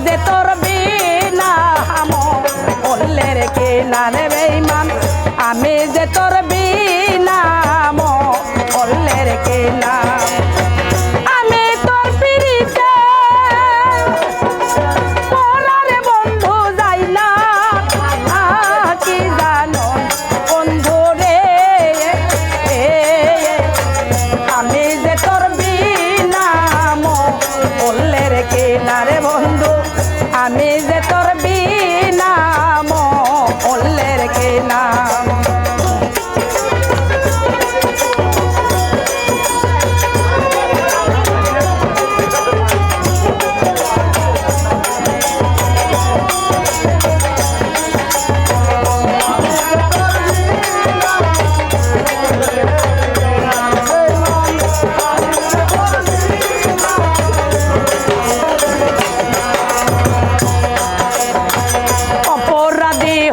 যে তোর বিনা মল্লের কিনারে বেঈমান আমি যে তোর বিনা মল্লের কিনা আমি তোর পিরিতে পরার বন্ধু যাই না কি জানো বন্ধু রে আমি যে তোর বিনা মল্লের কিনারে বন্ধু আমি যে তোর বিনা মল্লের কিনা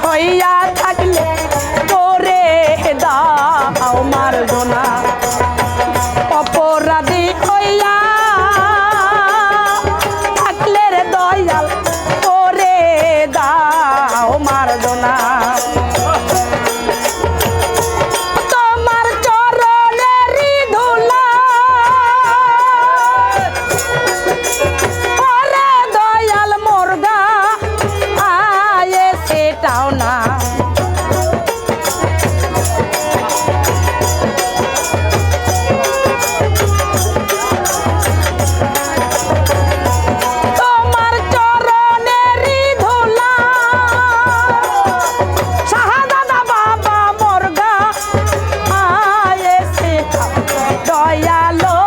হইয়া থাকলে করে দাও মার্জনা অপরাধী হইয়া থাকলে রে দয়াল করে দাও মার্জনা তোমার চরণেরই ধুলা ওরে দয়াল মোরগা আয়ে সেটাও না তোমার চরণেরই ধুলা শাহাদাত বাবা মোরগা আয়ে সেটাও দয়ালো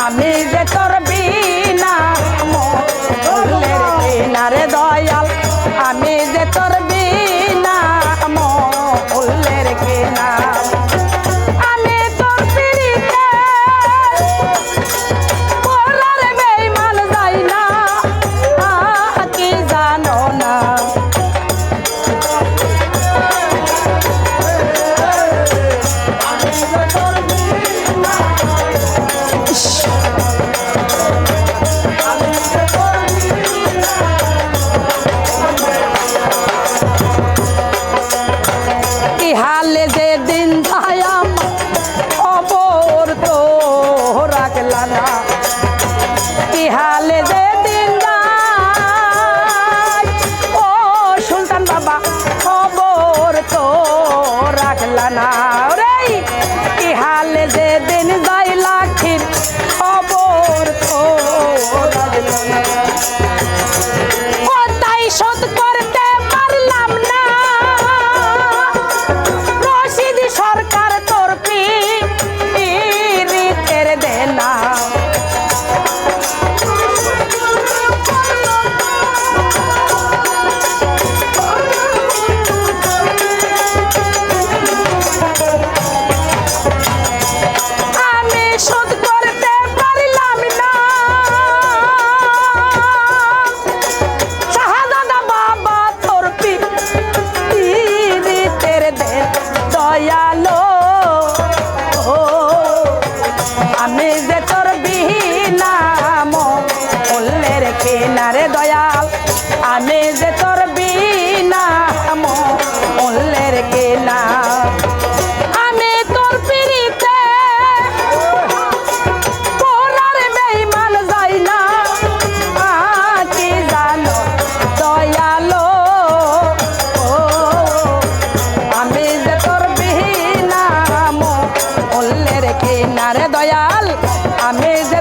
আমি যে তোর বিনা মল্লের কিনারে দয়াল আমি যে তোর বিনা মল্লের কিনা আমি তোর পিরিতে পরার বেঈমান যাই না কি জানো না হালে যে দিন যায়াম খবর তো রাখলা না হালে যে দিন যায় ও সুলতান বাবা খবর তো রাখলা না রে হালে যে দিন যাই লাখির খবর তো রাখলা না ও তাই শোধ করতে পারলাম না সরকার তোর পিরিতের দেনা আমি শোধ করতে পারলাম না শাহাদাত বাবা তোর পিরিতের দয়ালো আমি যে তোর বিনা মল্লের কিনারে দয়াল আমি যে তোর বিনা মল্লের কিনা আমি তোর পিরিতে পরার বেঈমান যাই না কি জানো দয়ালো আমি যে তোর বিনা মল্লের কিনারে দয়াল আমি যে